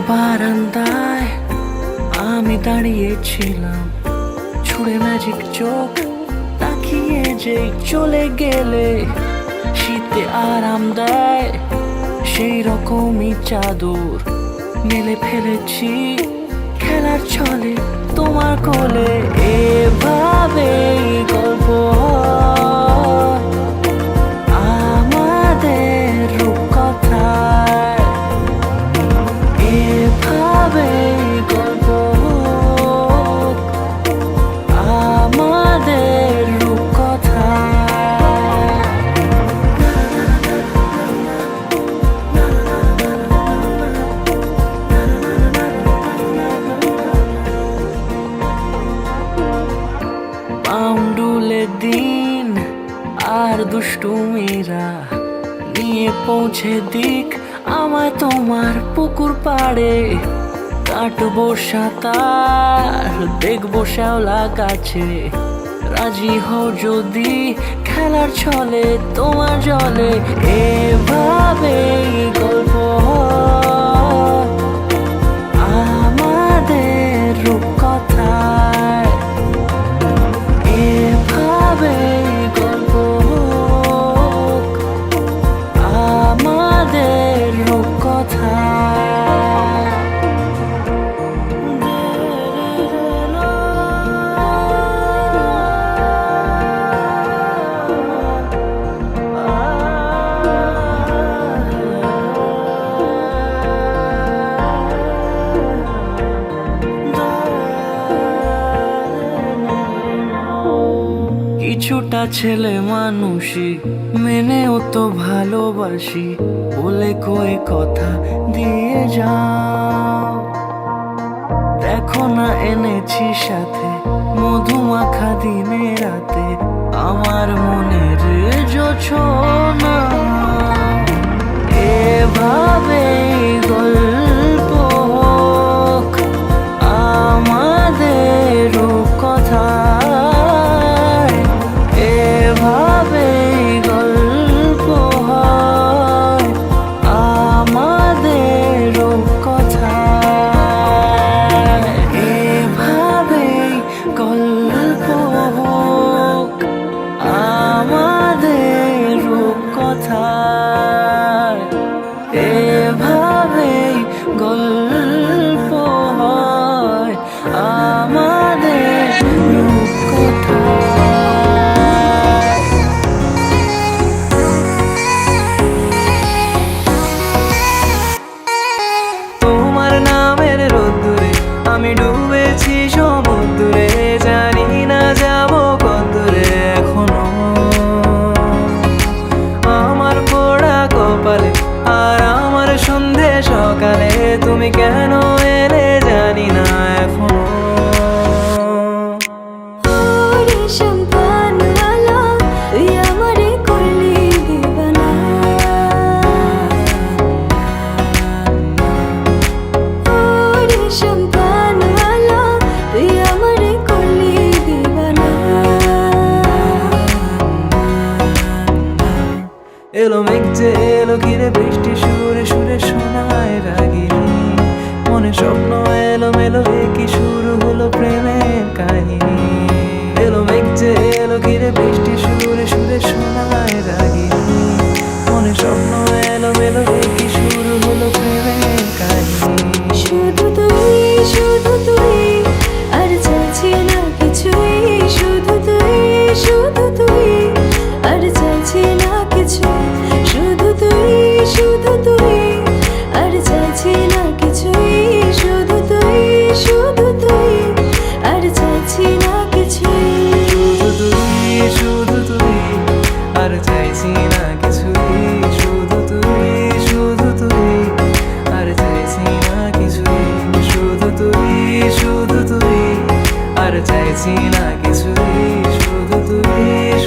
বারান্দায় আমি দাঁড়িয়েছিলাম, ছুঁড়ে ম্যাজিক চোখ তাকিয়ে যে চলে গেলে। শীতে আরাম দেয় সেই রকমই চাদর মেলে ফেলেছি খেলার ছলে তোমার কোলে। এভাবেই গল্প হয় আমাদের রূপকথায়, এভাবেই গল্প হোক আমাদের রূপকথায়। পাউন্ডুলে দিন আর দুষ্টুমিরা নিয়ে পৌঁছে দিক আমায় তোমার পুকুর পাড়ে। কাটবো সাঁতার, দেখবো শ্যাওলা গাছে, রাজি হও যদি খেলার ছলে তোমার জলে। এভাবেই গল্প হয় আমাদের রূপকথায়, এভাবেই গল্প হোক আমাদের রূপকথায়। কিছুটা ছেলে মানুষই মেনেও তো ভালোবাসি, বলে কয়ে কথা দিয়ে যাও। দেখো না এনেছি সাথে মধুমাখা দিনে রাতে আমার মনের জোছনা। এভাবেই গল্প হোক আমাদের রূপকথায়, এভাবেই গল্প হয় আমাদের রূপকথায়, এভাবেই গল্প হোক আমাদের রূপকথায়, এভাবেই গল্প হয় আমাদের রূপকথায়। তোমার নামের রোদ্দুরে আমি ডুবেছি সমুদ্রে, জানি না যাবো কতদূরে এখনো। আমার পোড়া কপালে আর আমার সন্ধে সকালে তুমি কেন এলে জানি না এখনো। এলো মেঘ যে এলো ঘিরে বৃষ্টি সুরে সুরে শোনায় রাগিনী, মনে স্বপ্ন এলো মেলো কি শুরু হলো প্রেমের কাহিনী। এলো মেঘ যে এলো ঘিরে বৃষ্টি সুরে সুরে শোনায় রাগিনী, মনে স্বপ্ন এলো মেলো কি শুরু হলো প্রেমের কাহিনী। শুধু তুই, শুধু তুই, আর চাইছি না কিছুই। শুধু তুই, শুধু তুই, আর চাইছি না কিছু। শুধু তুই, শুধু তুই, আর চাইছি না কিছুই। শুধু তুই, শুধু তুই, আর চাইছি না কিছুই। শুধু তুই, শুধু তুই, আর চাইছি না কিছুই। শুধু তুই, শুধু তুই, আর চাইছি না কিছুই। শুধু তুই, শুধু তুই, আর চাইছি না কিছুই। শুধু তুই।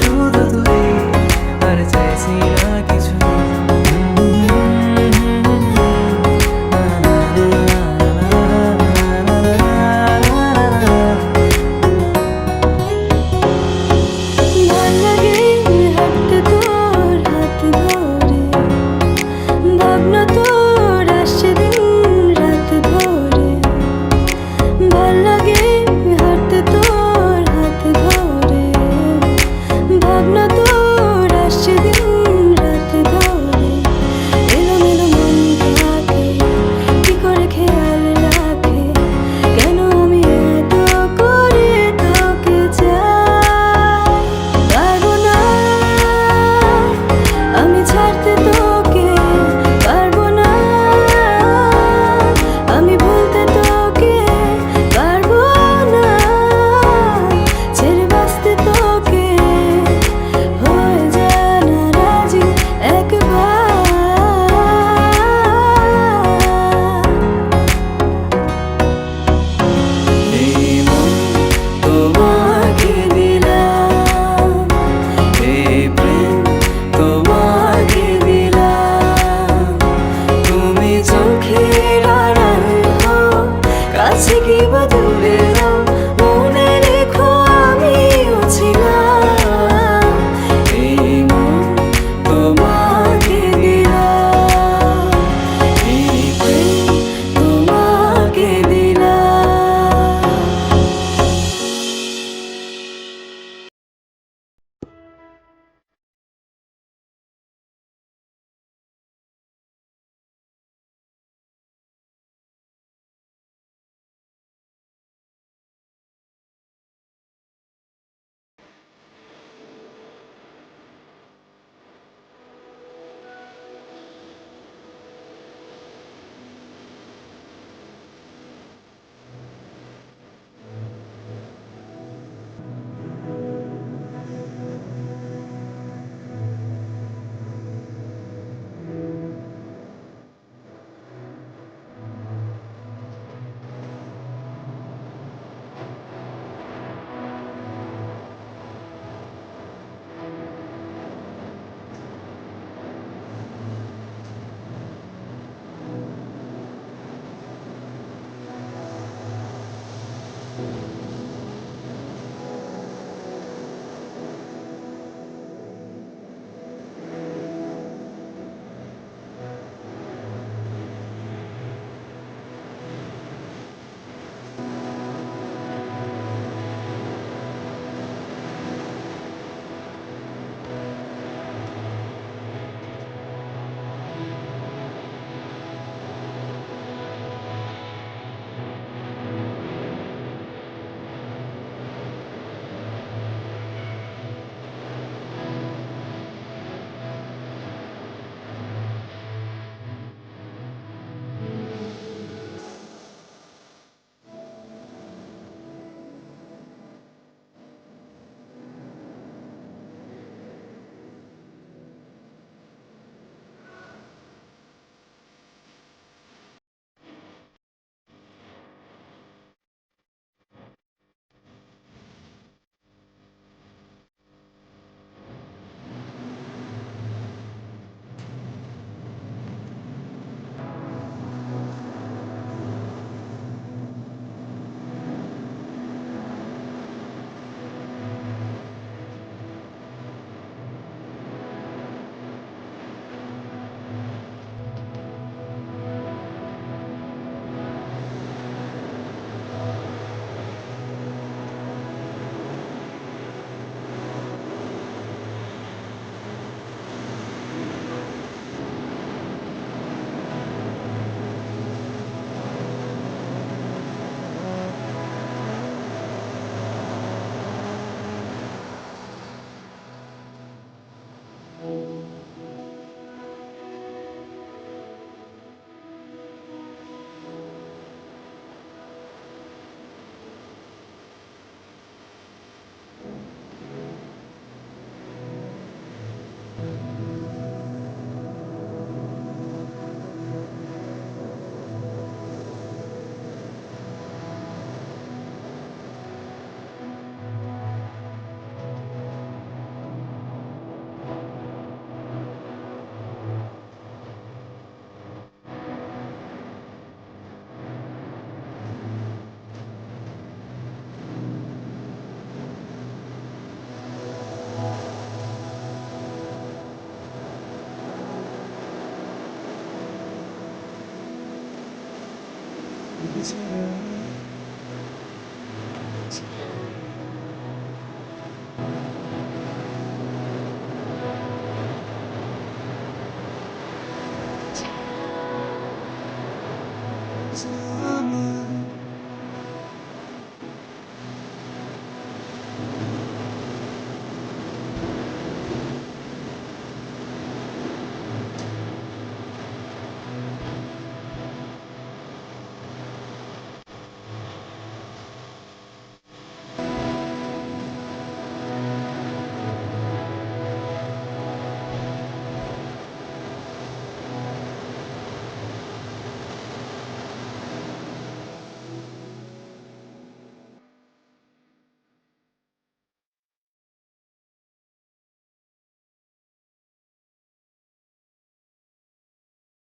এছাড়া